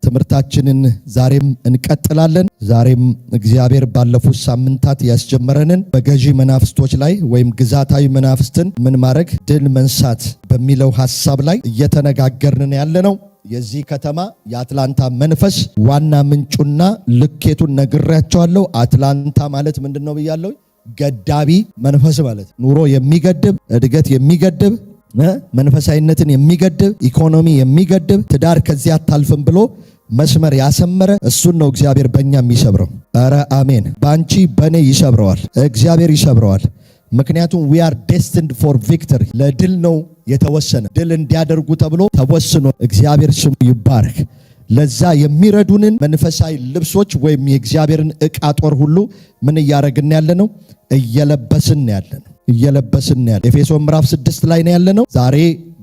ትምህርታችንን ዛሬም እንቀጥላለን። ዛሬም እግዚአብሔር ባለፉት ሳምንታት ያስጀመረንን በገዢ መናፍስቶች ላይ ወይም ግዛታዊ መናፍስትን ምን ማድረግ ድል መንሳት በሚለው ሐሳብ ላይ እየተነጋገርን ያለነው። የዚህ ከተማ የአትላንታ መንፈስ ዋና ምንጩና ልኬቱን ነግሬያቸዋለሁ። አትላንታ ማለት ምንድነው ብያለሁ? ገዳቢ መንፈስ ማለት ኑሮ የሚገድብ እድገት የሚገድብ መንፈሳዊነትን የሚገድብ ኢኮኖሚ የሚገድብ ትዳር ከዚህ አታልፍም ብሎ መስመር ያሰመረ እሱን ነው እግዚአብሔር በእኛ የሚሰብረው። ኧረ አሜን። ባንቺ በኔ ይሰብረዋል፣ እግዚአብሔር ይሰብረዋል። ምክንያቱም we are destined for victory። ለድል ነው የተወሰነ፣ ድል እንዲያደርጉ ተብሎ ተወስኖ። እግዚአብሔር ስሙ ይባረክ። ለዛ የሚረዱንን መንፈሳዊ ልብሶች ወይም የእግዚአብሔርን ዕቃ ጦር ሁሉ ምን እያደረግን ያለነው? እየለበስን ያለነው እየለበስን ያለ ኤፌሶን ምዕራፍ 6 ላይ ነው ያለነው። ዛሬ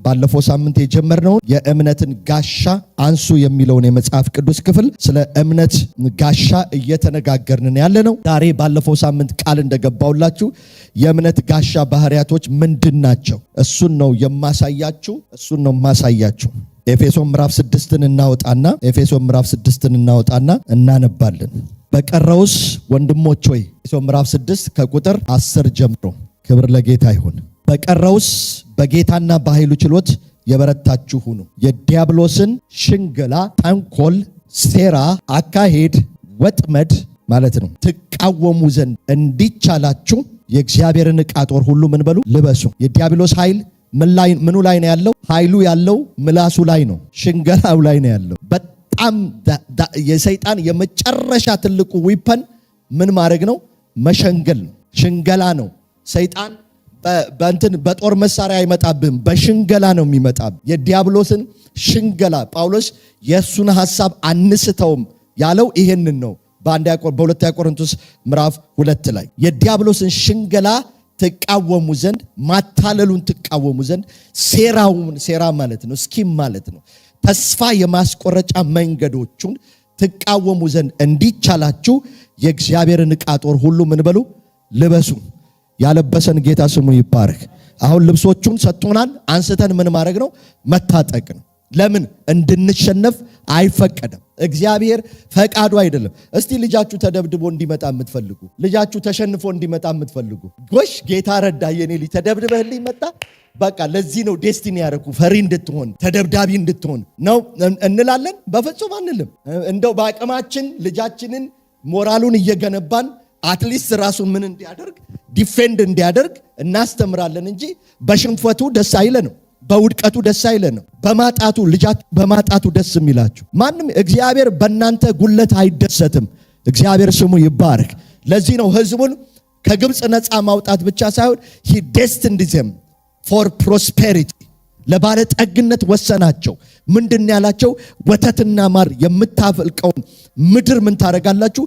ባለፈው ሳምንት የጀመርነው የእምነትን ጋሻ አንሱ የሚለውን የመጽሐፍ ቅዱስ ክፍል ስለ እምነት ጋሻ እየተነጋገርን ያለነው። ዛሬ ባለፈው ሳምንት ቃል እንደገባውላችሁ የእምነት ጋሻ ባህሪያቶች ምንድናቸው? እሱን ነው የማሳያችሁ። ኤፌሶን ምዕራፍ 6ን እናወጣና እናነባለን። በቀረውስ ወንድሞች ሆይ ኤፌሶን ምዕራፍ 6 ከቁጥር 10 ጀምሮ ክብር ለጌታ ይሁን። በቀረውስ በጌታና በኃይሉ ችሎት የበረታችሁ ሁኑ፣ የዲያብሎስን ሽንገላ፣ ተንኮል፣ ሴራ፣ አካሄድ፣ ወጥመድ ማለት ነው ትቃወሙ ዘንድ እንዲቻላችሁ የእግዚአብሔርን ዕቃ ጦር ሁሉ ምን በሉ? ልበሱ። የዲያብሎስ ኃይል ምኑ ላይ ነው ያለው? ኃይሉ ያለው ምላሱ ላይ ነው፣ ሽንገላው ላይ ነው ያለው። በጣም የሰይጣን የመጨረሻ ትልቁ ዊፐን ምን ማድረግ ነው? መሸንገል ነው፣ ሽንገላ ነው። ሰይጣን በጦር መሳሪያ አይመጣብም፣ በሽንገላ ነው የሚመጣብህ። የዲያብሎስን ሽንገላ ጳውሎስ የእሱን ሐሳብ አንስተውም ያለው ይሄንን ነው። በሁለተኛ ቆሮንቶስ ምዕራፍ 2 ላይ የዲያብሎስን ሽንገላ ትቃወሙ ዘንድ፣ ማታለሉን ትቃወሙ ዘንድ፣ ሴራ ማለት ነው፣ ስኪም ማለት ነው፣ ተስፋ የማስቆረጫ መንገዶቹን ትቃወሙ ዘንድ እንዲቻላችሁ የእግዚአብሔርን ዕቃ ጦር ሁሉ ምን በሉ? ልበሱ። ያለበሰን ጌታ ስሙ ይባረክ። አሁን ልብሶቹን ሰጥቶናል። አንስተን ምን ማድረግ ነው? መታጠቅ ነው። ለምን? እንድንሸነፍ አይፈቀድም። እግዚአብሔር ፈቃዱ አይደለም። እስቲ ልጃችሁ ተደብድቦ እንዲመጣ የምትፈልጉ፣ ልጃችሁ ተሸንፎ እንዲመጣ የምትፈልጉ፣ ጎሽ ጌታ ረዳ የኔ ልጅ ተደብድበህልኝ መጣ፣ በቃ ለዚህ ነው ዴስቲኒ ያደረኩ ፈሪ እንድትሆን ተደብዳቢ እንድትሆን ነው እንላለን? በፍጹም አንልም። እንደው በአቅማችን ልጃችንን ሞራሉን እየገነባን አትሊስት ራሱን ምን እንዲያደርግ ዲፌንድ እንዲያደርግ እናስተምራለን እንጂ በሽንፈቱ ደስ አይለንም፣ በውድቀቱ ደስ አይለንም። በማጣቱ ልጃችሁ በማጣቱ ደስ የሚላችሁ ማንም። እግዚአብሔር በእናንተ ጉለት አይደሰትም። እግዚአብሔር ስሙ ይባረክ። ለዚህ ነው ሕዝቡን ከግብፅ ነፃ ማውጣት ብቻ ሳይሆን he destined them for prosperity፣ ለባለጠግነት ወሰናቸው። ምንድን ያላቸው? ወተትና ማር የምታፈልቀውን ምድር ምን ታደርጋላችሁ?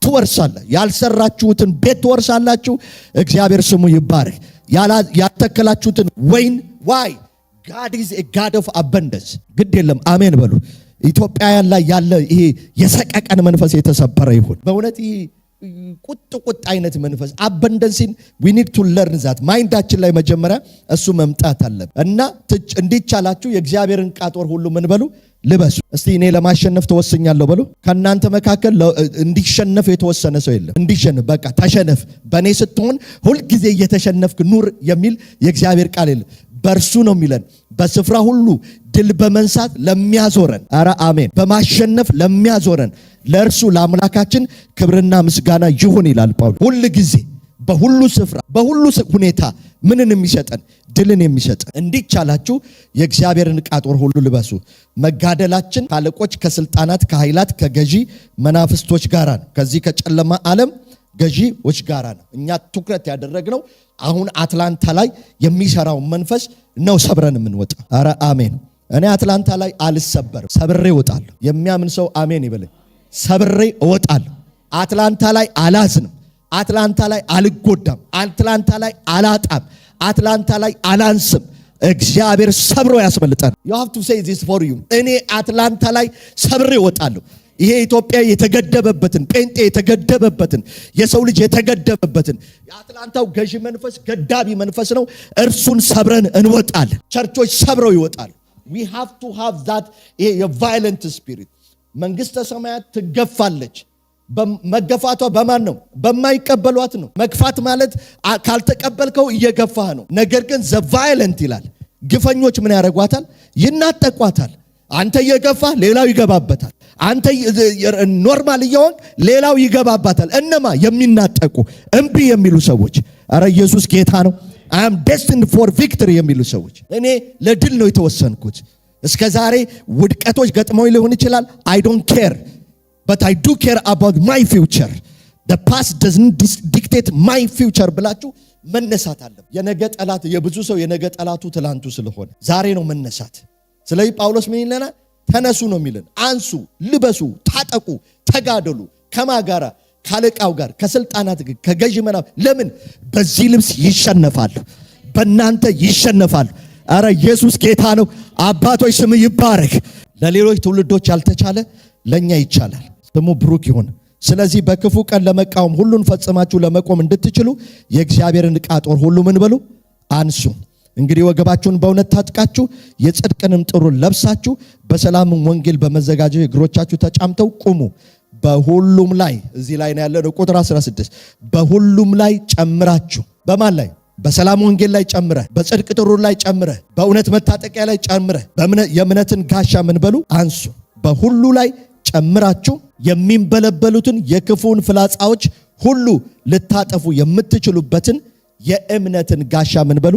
ትወርሳላችሁ። ያልሰራችሁትን ቤት ትወርሳላችሁ። እግዚአብሔር ስሙ ይባረክ። ያልተከላችሁትን ወይን ዋይ God is a God of abundance። ግድ የለም አሜን በሉ። ኢትዮጵያውያን ላይ ያለ ይሄ የሰቀቀን መንፈስ የተሰበረ ይሁን። በእውነት ይሄ ቁጥ አይነት መንፈስ አበንደንሲን we need to learn that ማይንዳችን ላይ መጀመሪያ እሱ መምጣት አለበት። እና እንዲቻላችሁ የእግዚአብሔርን ዕቃ ጦር ሁሉ ምን በሉ? ልበሱ። እስቲ እኔ ለማሸነፍ ተወስኛለሁ በሉ። ከናንተ መካከል እንዲሸነፍ የተወሰነ ሰው የለም። እንዲሸነፍ በቃ ተሸነፍ፣ በእኔ ስትሆን ሁልጊዜ እየተሸነፍክ ኑር የሚል የእግዚአብሔር ቃል የለም። በእርሱ ነው የሚለን በስፍራ ሁሉ ድል በመንሳት ለሚያዞረን፣ ኧረ አሜን፣ በማሸነፍ ለሚያዞረን ለእርሱ ለአምላካችን ክብርና ምስጋና ይሁን ይላል ጳውሎስ። ሁል ጊዜ በሁሉ ስፍራ በሁሉ ሁኔታ ምንን የሚሰጠን? ድልን የሚሰጠን። እንዲቻላችሁ የእግዚአብሔርን ዕቃ ጦር ሁሉ ልበሱ። መጋደላችን ከአለቆች፣ ከስልጣናት፣ ከኃይላት፣ ከገዢ መናፍስቶች ጋር ነው፣ ከዚህ ከጨለማ ዓለም ገዢዎች ጋር ነው። እኛ ትኩረት ያደረግነው አሁን አትላንታ ላይ የሚሰራው መንፈስ ነው ሰብረን የምንወጣ። ኧረ አሜን። እኔ አትላንታ ላይ አልሰበርም፣ ሰብሬ እወጣለሁ። የሚያምን ሰው አሜን ይበለኝ። ሰብሬ እወጣለሁ። አትላንታ ላይ አላዝንም፣ አትላንታ ላይ አልጎዳም፣ አትላንታ ላይ አላጣም፣ አትላንታ ላይ አላንስም። እግዚአብሔር ሰብሮ ያስመልጣል። you have to say this for you። እኔ አትላንታ ላይ ሰብሬ እወጣለሁ። ይሄ ኢትዮጵያ የተገደበበትን፣ ጴንጤ የተገደበበትን፣ የሰው ልጅ የተገደበበትን የአትላንታው ገዢ መንፈስ ገዳቢ መንፈስ ነው። እርሱን ሰብረን እንወጣለን። ቸርቾች ሰብረው ይወጣሉ። we have to have that a violent spirit መንግስተ ሰማያት ትገፋለች። መገፋቷ በማን ነው? በማይቀበሏት ነው። መግፋት ማለት ካልተቀበልከው እየገፋህ ነው። ነገር ግን ዘ ቫዮለንት ይላል፣ ግፈኞች ምን ያደርጓታል? ይናጠቋታል። አንተ እየገፋህ ሌላው ይገባበታል። አንተ ኖርማል እየሆንክ ሌላው ይገባባታል። እነማ? የሚናጠቁ እምቢ የሚሉ ሰዎች። አረ ኢየሱስ ጌታ ነው። I am destined for victory የሚሉ ሰዎች። እኔ ለድል ነው የተወሰንኩት። እስከ ዛሬ ውድቀቶች ገጥመው ሊሆን ይችላል። I don't care, but I do care about my future. The past doesn't dictate my future ብላችሁ መነሳት አለ። የነገ ጠላት የብዙ ሰው የነገ ጠላቱ ትላንቱ ስለሆነ ዛሬ ነው መነሳት። ስለዚህ ጳውሎስ ምን ይለናል? ተነሱ ነው የሚለን። አንሱ፣ ልበሱ፣ ታጠቁ፣ ተጋደሉ። ከማጋራ ካለቃው ጋር፣ ከስልጣናት ጋር፣ ከገዥ መናፍ። ለምን? በዚህ ልብስ ይሸነፋሉ፣ በእናንተ ይሸነፋሉ። አረ ኢየሱስ ጌታ ነው። አባቶች ስም ይባረክ። ለሌሎች ትውልዶች ያልተቻለ ለኛ ይቻላል። ስሙ ብሩክ ይሁን። ስለዚህ በክፉ ቀን ለመቃወም ሁሉን ፈጽማችሁ ለመቆም እንድትችሉ የእግዚአብሔርን ዕቃ ጦር ሁሉ ምን በሉ? አንሱ። እንግዲህ ወገባችሁን በእውነት ታጥቃችሁ የጽድቅንም ጥሩር ለብሳችሁ በሰላምም ወንጌል በመዘጋጀት እግሮቻችሁ ተጫምተው ቁሙ። በሁሉም ላይ እዚህ ላይ ነው ያለው ቁጥር 16 በሁሉም ላይ ጨምራችሁ። በማን ላይ? በሰላም ወንጌል ላይ ጨምረህ፣ በጽድቅ ጥሩር ላይ ጨምረህ፣ በእውነት መታጠቂያ ላይ ጨምረህ የእምነትን ጋሻ ምን በሉ? አንሱ። በሁሉ ላይ ጨምራችሁ የሚንበለበሉትን የክፉን ፍላጻዎች ሁሉ ልታጠፉ የምትችሉበትን የእምነትን ጋሻ ምን በሉ?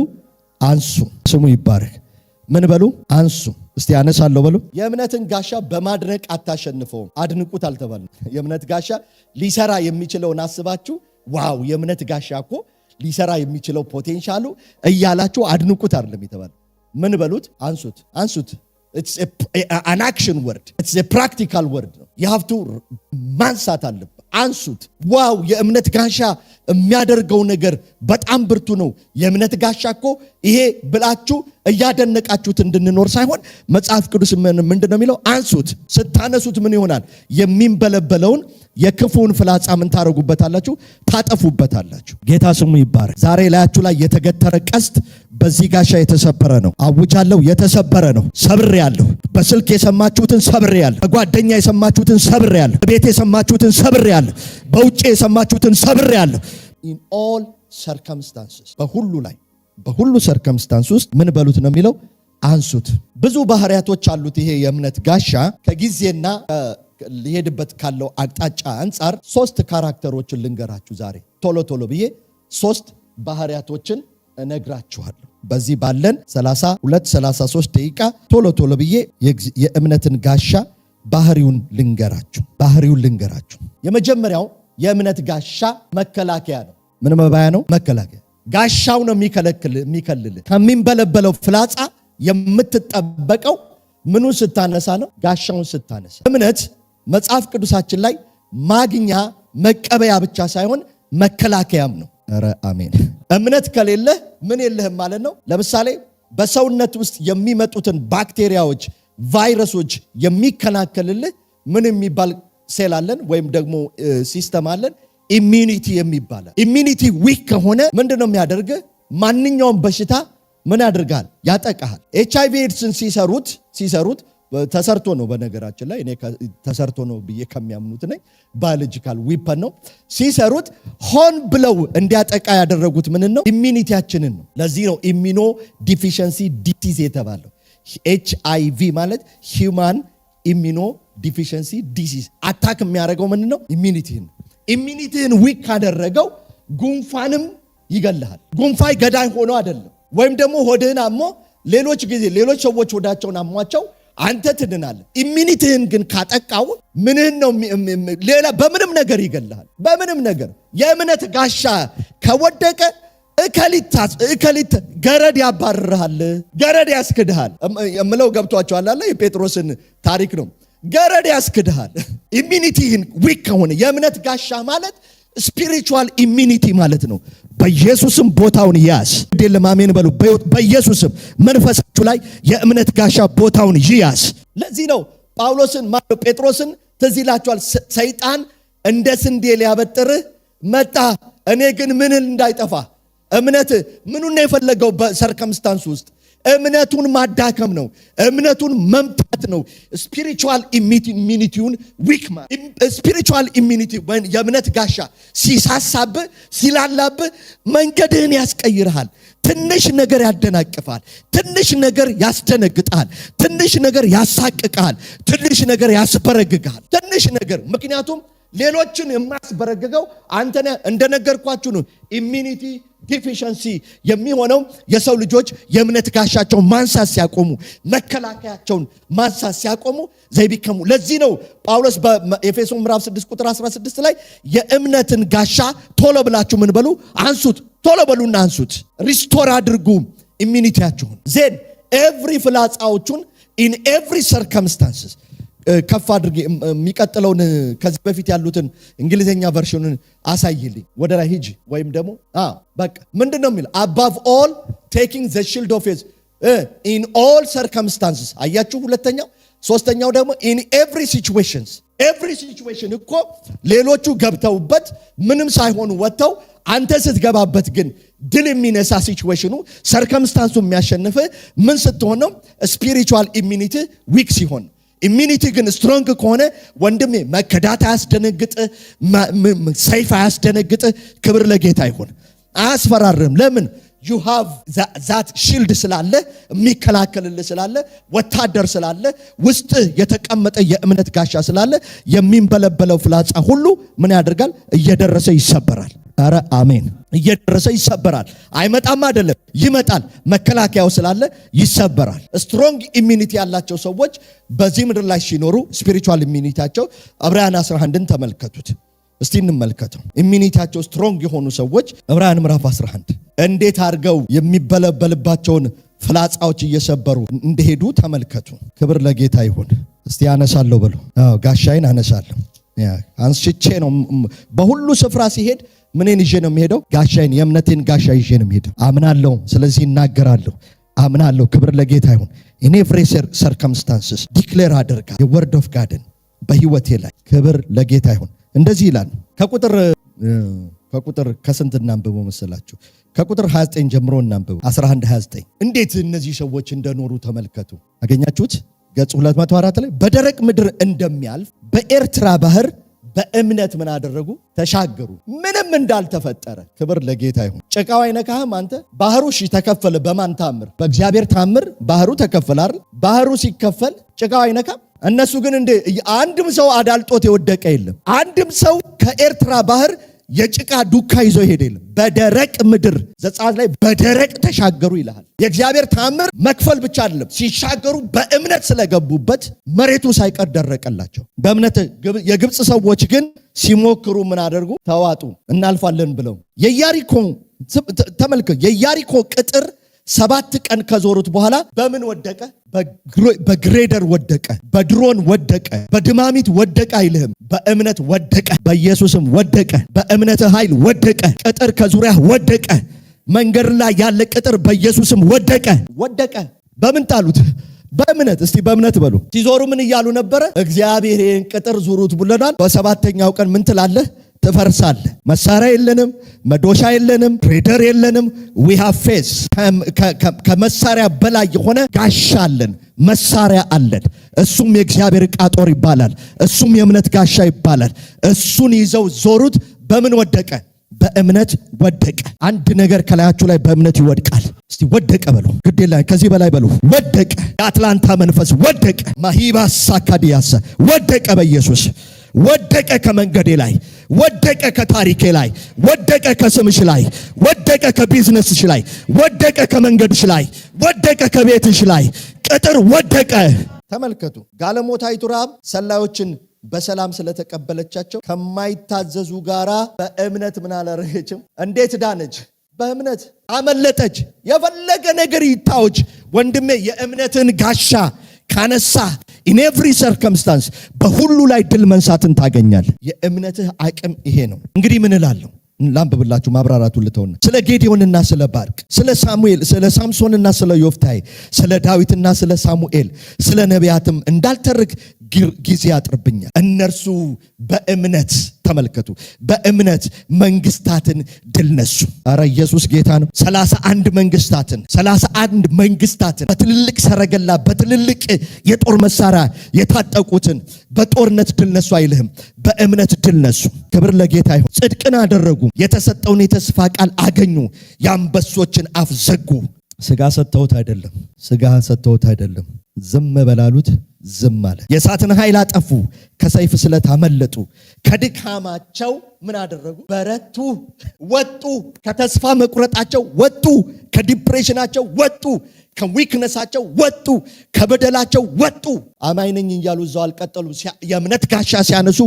አንሱ። ስሙ ይባረክ። ምን በሉ? አንሱ። እስቲ አነሳለሁ በሉ። የእምነትን ጋሻ በማድነቅ አታሸንፈውም። አድንቁት አልተባለም። የእምነት ጋሻ ሊሰራ የሚችለውን አስባችሁ ዋው የእምነት ጋሻ እኮ ሊሰራ የሚችለው ፖቴንሻሉ እያላችሁ አድንቁት አይደለም የተባለው። ምን በሉት? አንሱት። አንሱት። It's an action word. It's a practical word. You have to ማንሳት አለበት። አንሱት። ዋው የእምነት ጋሻ የሚያደርገው ነገር በጣም ብርቱ ነው። የእምነት ጋሻ እኮ ይሄ ብላችሁ እያደነቃችሁት እንድንኖር ሳይሆን መጽሐፍ ቅዱስ ምንድን ነው የሚለው? አንሱት። ስታነሱት ምን ይሆናል? የሚንበለበለውን የክፉን ፍላጻ ምን ታረጉበታላችሁ? ታጠፉበታላችሁ። ጌታ ስሙ ይባረክ። ዛሬ ላያችሁ ላይ የተገተረ ቀስት በዚህ ጋሻ የተሰበረ ነው። አውጃለሁ፣ የተሰበረ ነው። ሰብሬያለሁ። በስልክ የሰማችሁትን ሰብሬያለሁ። በጓደኛ የሰማችሁትን ሰብሬያለሁ። በቤት የሰማችሁትን ሰብሬያለሁ። በውጭ የሰማችሁትን ሰብሬያለሁ። in all circumstances በሁሉ ላይ በሁሉ ሰርከምስታንስ ውስጥ ምን በሉት ነው የሚለው? አንሱት። ብዙ ባህሪያቶች አሉት ይሄ የእምነት ጋሻ። ከጊዜና ሊሄድበት ካለው አቅጣጫ አንጻር 3 ካራክተሮችን ልንገራችሁ ዛሬ ቶሎ ብዬ 3 ባህሪያቶችን እነግራችኋለሁ። በዚህ ባለን 32-33 ደቂቃ ቶሎ ብዬ የእምነትን ጋሻ ባህሪውን ልንገራችሁ። የመጀመሪያው የእምነት ጋሻ መከላከያ ነው። ምን መባያ ነው? መከላከያ። ጋሻው ነው የሚከልል። ከሚንበለበለው ፍላጻ የምትጠበቀው ምኑን ስታነሳ ነው? ጋሻውን ስታነሳ። እምነት መጽሐፍ ቅዱሳችን ላይ ማግኛ መቀበያ ብቻ ሳይሆን መከላከያም ነው። ኧረ አሜን። እምነት ከሌለ ምን የለህም ማለት ነው። ለምሳሌ በሰውነት ውስጥ የሚመጡትን ባክቴሪያዎች፣ ቫይረሶች የሚከላከልልህ ምን የሚባል ሴል አለን ወይም ደግሞ ሲስተም አለን? ኢሚኒቲ የሚባል። ኢሚኒቲ ዊክ ከሆነ ምንድነው የሚያደርግህ? ማንኛውም በሽታ ምን ያደርጋል? ያጠቃሃል። ኤችአይቪ ኤድስን ሲሰሩት ተሰርቶ ነው። በነገራችን ላይ እኔ ተሰርቶ ነው ብዬ ከሚያምኑት ነኝ። ባዮሎጂካል ዊፐን ነው። ሲሰሩት ሆን ብለው እንዲያጠቃ ያደረጉት ምን ነው? ኢሚኒቲያችንን ነው። ለዚህ ነው ኢሚኖ ዲፊሸንሲ ዲዚዝ የተባለው። ኤችአይቪ ማለት ሂውማን ኢሚኖ ዲፊሸንሲ ዲዚዝ። አታክ የሚያደርገው ምን ነው? ኢሚኒቲህን። ኢሚኒቲህን ዊክ ካደረገው ጉንፋንም ይገልሃል። ጉንፋይ ገዳይ ሆኖ አይደለም። ወይም ደግሞ ሆድህን አሞ ሌሎች ሰዎች ሆዳቸውን አሟቸው አንተ ትድናለህ። ኢሚኒቲህን ግን ካጠቃው ምንህን ነው? ሌላ በምንም ነገር ይገልሃል። በምንም ነገር። የእምነት ጋሻ ከወደቀ እከሊት ገረድ ያባርርሃል፣ ገረድ ያስክድሃል። እምለው ገብቷቸዋል አለ። የጴጥሮስን ታሪክ ነው። ገረድ ያስክድሃል። ኢሚኒቲህን ዊክ ከሆነ የእምነት ጋሻ ማለት ስፒሪቹዋል ኢሚኒቲ ማለት ነው። በኢየሱስም ቦታውን ያዝ። ለማመን በሉ። በኢየሱስም መንፈሳችሁ ላይ የእምነት ጋሻ ቦታውን ይያዝ። ለዚህ ነው ጴጥሮስን ትዝ ይላችኋል። ሰይጣን እንደ ስንዴ ሊያበጥርህ መጣ፣ እኔ ግን ምን እንዳይጠፋ እምነት ምኑን ነው የፈለገው? በሰርከምስታንስ ውስጥ እምነቱን ማዳከም ነው። እምነቱን መምታት ነው። ስፒሪቹዋል ኢሚኒቲውን ዊክ ስፒሪቹዋል ኢሚኒቲ የእምነት ጋሻ ሲሳሳብህ ሲላላብህ መንገድህን ያስቀይርሃል። ትንሽ ነገር ያደናቅፋል። ትንሽ ነገር ያስደነግጣል። ትንሽ ነገር ያሳቅቃል። ትንሽ ነገር ያስበረግጋል። ትንሽ ነገር ምክንያቱም ሌሎችን የማስበረግገው አንተነ እንደነገርኳችሁ ነው። ኢሚኒቲ ዲፊሸንሲ የሚሆነው የሰው ልጆች የእምነት ጋሻቸውን ማንሳት ሲያቆሙ፣ መከላከያቸውን ማንሳት ሲያቆሙ ዘይቢከሙ። ለዚህ ነው ጳውሎስ በኤፌሶን ምዕራፍ 6 ቁጥር 16 ላይ የእምነትን ጋሻ ቶሎ ብላችሁ ምን በሉ አንሱት፣ ቶሎ በሉና አንሱት፣ ሪስቶር አድርጉ ኢሚኒቲያችሁን። ዜን ኤቭሪ ፍላጻዎቹን ኢን ኤቭሪ ሰርከምስታንስስ ከፍ አድርጌ የሚቀጥለውን ከዚህ በፊት ያሉትን እንግሊዘኛ ቨርሽኑን አሳይልኝ። ወደ ላይ ሂጂ ወይም ደግሞ በቃ ምንድነው የሚለው? above all taking the shield of faith in all circumstances። አያችሁ ሁለተኛው። ሶስተኛው ደግሞ in every situations። every situation እኮ ሌሎቹ ገብተውበት ምንም ሳይሆኑ ወጥተው አንተ ስትገባበት ግን ድል የሚነሳ ሲቹዌሽኑ ሰርከምስታንሱ የሚያሸንፍ ምን ስትሆን ነው? ስፒሪቹዋል ኢሚኒቲ ዊክ ሲሆን። ኢሚኒቲ ግን ስትሮንግ ከሆነ ወንድሜ መከዳት አያስደነግጥ፣ ሰይፍ አያስደነግጥ። ክብር ለጌታ ይሁን። አያስፈራርም። ለምን? you have that shield ስላለ፣ የሚከላከልልህ ስላለ፣ ወታደር ስላለ፣ ውስጥ የተቀመጠ የእምነት ጋሻ ስላለ የሚንበለበለው ፍላጻ ሁሉ ምን ያደርጋል? እየደረሰ ይሰበራል። አረ አሜን። እየደረሰ ይሰበራል። አይመጣም አይደለም፣ ይመጣል። መከላከያው ስላለ ይሰበራል። ስትሮንግ ኢሚኒቲ ያላቸው ሰዎች በዚህ ምድር ላይ ሲኖሩ ስፒሪቹዋል ኢሚኒቲያቸው ዕብራውያን 11ን ተመልከቱት እስቲ እንመልከተው። ኢሚኒቲያቸው ስትሮንግ የሆኑ ሰዎች ዕብራውያን ምዕራፍ 11 እንዴት አድርገው የሚበለበልባቸውን ፍላጻዎች እየሰበሩ እንደሄዱ ተመልከቱ። ክብር ለጌታ ይሁን። እስቲ አነሳለሁ በሉ። ጋሻዬን አነሳለሁ። አንስቼ ነው በሁሉ ስፍራ ሲሄድ ምንን ይዤ ነው የሚሄደው? ጋሻዬን፣ የእምነቴን ጋሻ ይዤ ነው የሚሄደው። አምናለሁ፣ ስለዚህ እናገራለሁ። አምናለሁ። ክብር ለጌታ ይሁን። እኔ ኤቭሪ ሰርከምስታንስስ ዲክሌር አደርጋ የወርድ ኦፍ ጋድን በህይወቴ ላይ። ክብር ለጌታ ይሁን። እንደዚህ ይላል። ከቁጥር ከስንት እናንብበው መሰላችሁ? ከቁጥር 29 ጀምሮ እናንብበው። 11 29 እንዴት እነዚህ ሰዎች እንደኖሩ ተመልከቱ። አገኛችሁት? ገጽ 204 ላይ በደረቅ ምድር እንደሚያልፍ በኤርትራ ባህር በእምነት ምን አደረጉ? ተሻገሩ፣ ምንም እንዳልተፈጠረ። ክብር ለጌታ ይሁን። ጭቃው አይነካህም አንተ። ባህሩ ተከፈለ። በማን ታምር? በእግዚአብሔር ታምር ባህሩ ተከፈለ አይደል? ባህሩ ሲከፈል ጭቃው አይነካም። እነሱ ግን አንድም ሰው አዳልጦት የወደቀ የለም። አንድም ሰው ከኤርትራ ባህር የጭቃ ዱካ ይዞ ይሄድ የለም። በደረቅ ምድር ዘጸአት ላይ በደረቅ ተሻገሩ ይላል። የእግዚአብሔር ታምር መክፈል ብቻ አይደለም፣ ሲሻገሩ በእምነት ስለገቡበት መሬቱ ሳይቀር ደረቀላቸው በእምነት። የግብፅ ሰዎች ግን ሲሞክሩ ምን አደርጉ? ተዋጡ፣ እናልፋለን ብለው። የኢያሪኮ ተመልከቱ። የኢያሪኮ ቅጥር 7 ቀን ከዞሩት በኋላ በምን ወደቀ? በግሬደር ወደቀ፣ በድሮን ወደቀ፣ በድማሚት ወደቀ አይልህም። በእምነት ወደቀ፣ በኢየሱስም ወደቀ፣ በእምነት ኃይል ወደቀ። ቅጥር ከዙሪያ ወደቀ። መንገድ ላይ ያለ ቅጥር በኢየሱስም ወደቀ። በምን ጣሉት? በእምነት። እስቲ በእምነት በሉ። ሲዞሩ ምን እያሉ ነበረ? እግዚአብሔር ይህን ቅጥር ዙሩት ብለናል። በሰባተኛው ቀን ምን ትላለህ? ትፈርሳለህ። መሳሪያ የለንም፣ መዶሻ የለንም፣ ሬደር የለንም። we have faith። ከመሳሪያ በላይ የሆነ ጋሻ አለን፣ መሳሪያ አለን። እሱም የእግዚአብሔር ዕቃ ጦር ይባላል። እሱም የእምነት ጋሻ ይባላል። እሱን ይዘው ዞሩት። በምን ወደቀ? በእምነት ወደቀ። አንድ ነገር ከላያችሁ ላይ በእምነት ይወድቃል። እስቲ ወደቀ በሉ። ግድ የለም ከዚህ በላይ በሉ። ወደቀ። የአትላንታ መንፈስ ወደቀ። ማሂባስ ሳካዲያስ ወደቀ። በኢየሱስ ወደቀ። ከመንገዴ ላይ ወደቀ፣ ከታሪኬ ላይ ወደቀ፣ ከስምሽ ላይ ወደቀ፣ ከቢዝነስሽ ላይ ወደቀ፣ ከመንገድሽ ላይ ወደቀ፣ ከቤትሽ ላይ ቅጥር ወደቀ። ተመልከቱ። ጋለሞታይቱ ረሃብ ሰላዮችን በሰላም ስለተቀበለቻቸው ከማይታዘዙ ጋራ በእምነት ምን አላረገችም? እንዴት ዳነች? በእምነት አመለጠች። የፈለገ ነገር ይታወጅ ወንድሜ፣ የእምነትን ጋሻ ካነሳ in every circumstance በሁሉ ላይ ድል መንሳትን ታገኛለህ። የእምነትህ አቅም ይሄ ነው። እንግዲህ ምን እላለሁ? ላንብብላችሁ ማብራራቱን ልተውና ስለ ጌዲዮንና ስለ ባርቅ፣ ስለ ሳሙኤል፣ ስለ ሳምሶንና ስለ ዮፍታይ፣ ስለ ዳዊትና ስለ ሳሙኤል፣ ስለ ነቢያትም እንዳልተርክ ጊዜ ያጥርብኛል። እነርሱ በእምነት ተመልከቱ፣ በእምነት መንግስታትን ድል ነሱ። ኧረ ኢየሱስ ጌታ ነው። 31 መንግስታትን በትልልቅ ሰረገላ በትልልቅ የጦር መሳሪያ የታጠቁትን በጦርነት ድል ነሱ አይልህም፣ በእምነት ድል ነሱ። ክብር ለጌታ ይሁን። ጽድቅን አደረጉ፣ የተሰጠውን የተስፋ ቃል አገኙ፣ የአንበሶችን አፍ ዘጉ። ስጋ ሰጥተውት አይደለም፣ ዝም በላሉት፣ ዝም አለ። የእሳትን ኃይል አጠፉ፣ ከሰይፍ ስለት አመለጡ። ከድካማቸው ምን አደረጉ? በረቱ፣ ወጡ። ከተስፋ መቁረጣቸው ወጡ፣ ከዲፕሬሽናቸው ወጡ፣ ከዊክነሳቸው ወጡ፣ ከበደላቸው ወጡ። አማኝ ነኝ እያሉ እዛው አልቀጠሉ። የእምነት ጋሻ ሲያነሱ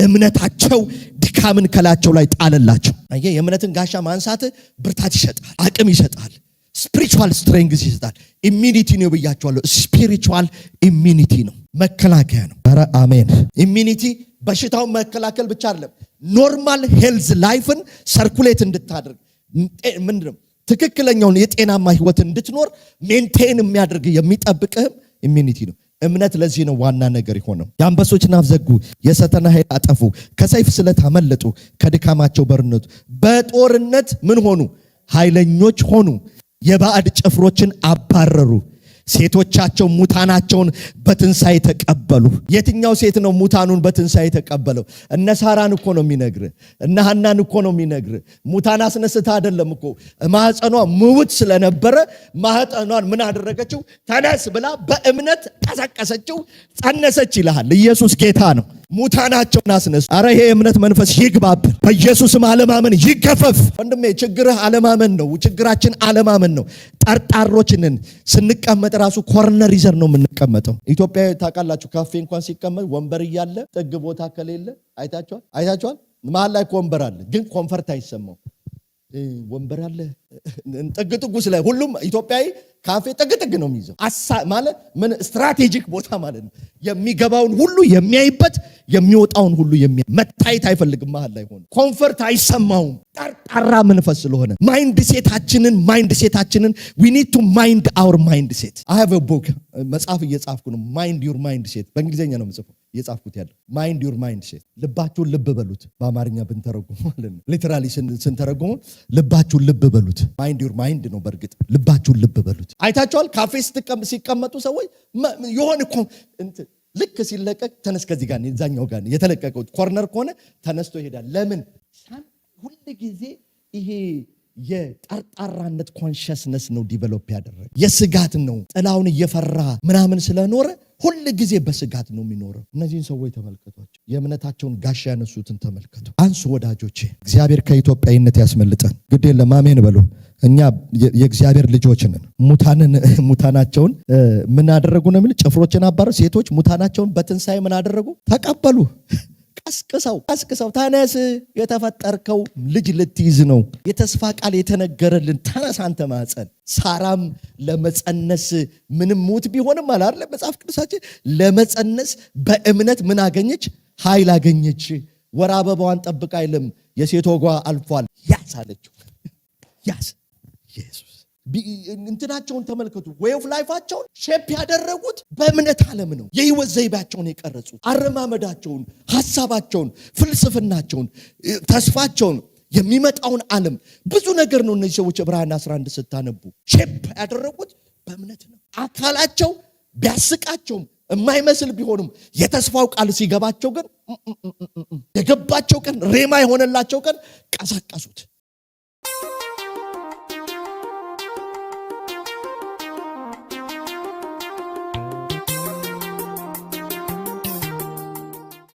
እምነታቸው ድካምን ከላቸው ላይ ጣለላቸው። አየህ፣ የእምነትን ጋሻ ማንሳት ብርታት ይሰጣል፣ አቅም ይሰጣል፣ ስፒሪቹዋል ስትሬንግዝ ይሰጣል። ኢሚኒቲ ነው ብያቸዋለሁ። ስፒሪቹዋል ኢሚኒቲ ነው፣ መከላከያ ነው። ኧረ አሜን። ኢሚኒቲ በሽታውን መከላከል ብቻ አይደለም፣ ኖርማል ሄልዝ ላይፍን ሰርኩሌት እንድታደርግ ምንድነው ትክክለኛውን የጤናማ ህይወት እንድትኖር ሜንቴን የሚያደርግ የሚጠብቅህም ኢሚኒቲ ነው። እምነት ለዚህ ነው ዋና ነገር የሆነው። የአንበሶችን አፍ ዘጉ፣ የእሳትን ኃይል አጠፉ፣ ከሰይፍ ስለት አመለጡ፣ ከድካማቸው በርነቱ። በጦርነት ምን ሆኑ? ኃይለኞች ሆኑ። የባዕድ ጭፍሮችን አባረሩ። ሴቶቻቸው ሙታናቸውን በትንሣኤ ተቀበሉ። የትኛው ሴት ነው ሙታኑን በትንሣኤ ተቀበለው? እነ ሳራን እኮ ነው የሚነግር፣ እነ ሐናን እኮ ነው የሚነግር። ሙታን አስነስታ አይደለም እኮ ማህፀኗ ምውት ስለነበረ ማህፀኗን ምን አደረገችው? ተነስ ብላ በእምነት ቀሰቀሰችው፣ ጸነሰች ይልሃል። ኢየሱስ ጌታ ነው። ሙታናቸውን አስነሱ። አረ ይሄ የእምነት መንፈስ ይግባብን በኢየሱስም። አለማመን ይገፈፍ። ወንድሜ ችግርህ አለማመን ነው። ችግራችን አለማመን ነው። ጠርጣሮችንን ስንቀመጥ ራሱ ኮርነር ይዘር ነው የምንቀመጠው። ኢትዮጵያ ታውቃላችሁ፣ ካፌ እንኳን ሲቀመጥ ወንበር እያለ ጥግ ቦታ ከሌለ አይታችኋል። መሀል ላይ ወንበር አለ፣ ግን ኮንፈርት አይሰማው። ወንበር አለ ጥግ ስለ ሁሉም ኢትዮጵያዊ ካፌ ጥግ ነው የሚይዘው። ማለት ምን ስትራቴጂክ ቦታ ማለት ነው። የሚገባውን ሁሉ የሚያይበት፣ የሚወጣውን ሁሉ መታየት አይፈልግም። መሀል ላይ ሆነ ኮንፈርት አይሰማውም። ጠርጣራ መንፈስ ስለሆነ ማይንድ ሴታችንን we need to mind our mind set. I have a book መጽሐፍ እየጻፍኩ ነው። ማይንድ ዩር ማይንድ ሴት በእንግሊዘኛ ነው የምጽፈው እየጻፍኩት ያለው። ማይንድ ዩር ማይንድ ሴት፣ ልባችሁን ልብ በሉት። በአማርኛ ብንተረጉም ማለት ነው ሊተራሊ ስንተረጉም ልባችሁን ልብ በሉት። ማይንድ ዩር ማይንድ ነው። በእርግጥ ልባችሁን ልብ በሉት። አይታችኋል። ካፌ ሲቀመጡ ሰዎች የሆነ ልክ ሲለቀቅ ተነስ፣ ከዚህ ጋር እዛኛው ጋር የተለቀቀው ኮርነር ከሆነ ተነስቶ ይሄዳል። ለምን? ሁሉ ጊዜ ይሄ የጠርጣራነት ኮንሽስነስ ነው ዲቨሎፕ ያደረገ። የስጋት ነው። ጥላውን እየፈራ ምናምን ስለኖረ ሁሉ ጊዜ በስጋት ነው የሚኖረው። እነዚህን ሰዎች ተመልከቷቸው። የእምነታቸውን ጋሻ ያነሱትን ተመልከቱ። አንሱ ወዳጆቼ። እግዚአብሔር ከኢትዮጵያዊነት ያስመልጠን። ግድ የለም አሜን በሉ። እኛ የእግዚአብሔር ልጆች ነን። ሙታናቸውን ምን አደረጉ ነው የሚል? ጭፍሮችን አባረሩ። ሴቶች ሙታናቸውን በትንሣኤ ምን አደረጉ? ተቀበሉ። ቀስቅሰው ተነስ፣ የተፈጠርከው ልጅ ልትይዝ ነው። የተስፋ ቃል የተነገረልን ተነስ አንተ ማህፀን። ሳራም ለመጸነስ ምንም ሙት ቢሆንም አላለ መጽሐፍ ቅዱሳችን ለመጸነስ በእምነት ምን አገኘች? ኃይል አገኘች። ወር አበባዋን ጠብቃ አይልም፣ የሴት ወጓ አልፏል። ያዝ አለችው። ያዝ ኢየሱስ። እንትናቸውን ተመልከቱ። ዌይ ኦፍ ላይፋቸውን ሼፕ ያደረጉት በእምነት ዓለም ነው። የህይወት ዘይቤያቸውን የቀረጹት፣ አረማመዳቸውን፣ ሐሳባቸውን፣ ፍልስፍናቸውን፣ ተስፋቸውን፣ የሚመጣውን ዓለም ብዙ ነገር ነው። እነዚህ ሰዎች ዕብራውያን 11 ስታነቡ ሼፕ ያደረጉት በእምነት ነው። አካላቸው ቢያስቃቸውም የማይመስል ቢሆንም የተስፋው ቃል ሲገባቸው ግን የገባቸው ቀን ሬማ የሆነላቸው ቀን ቀሳቀሱት።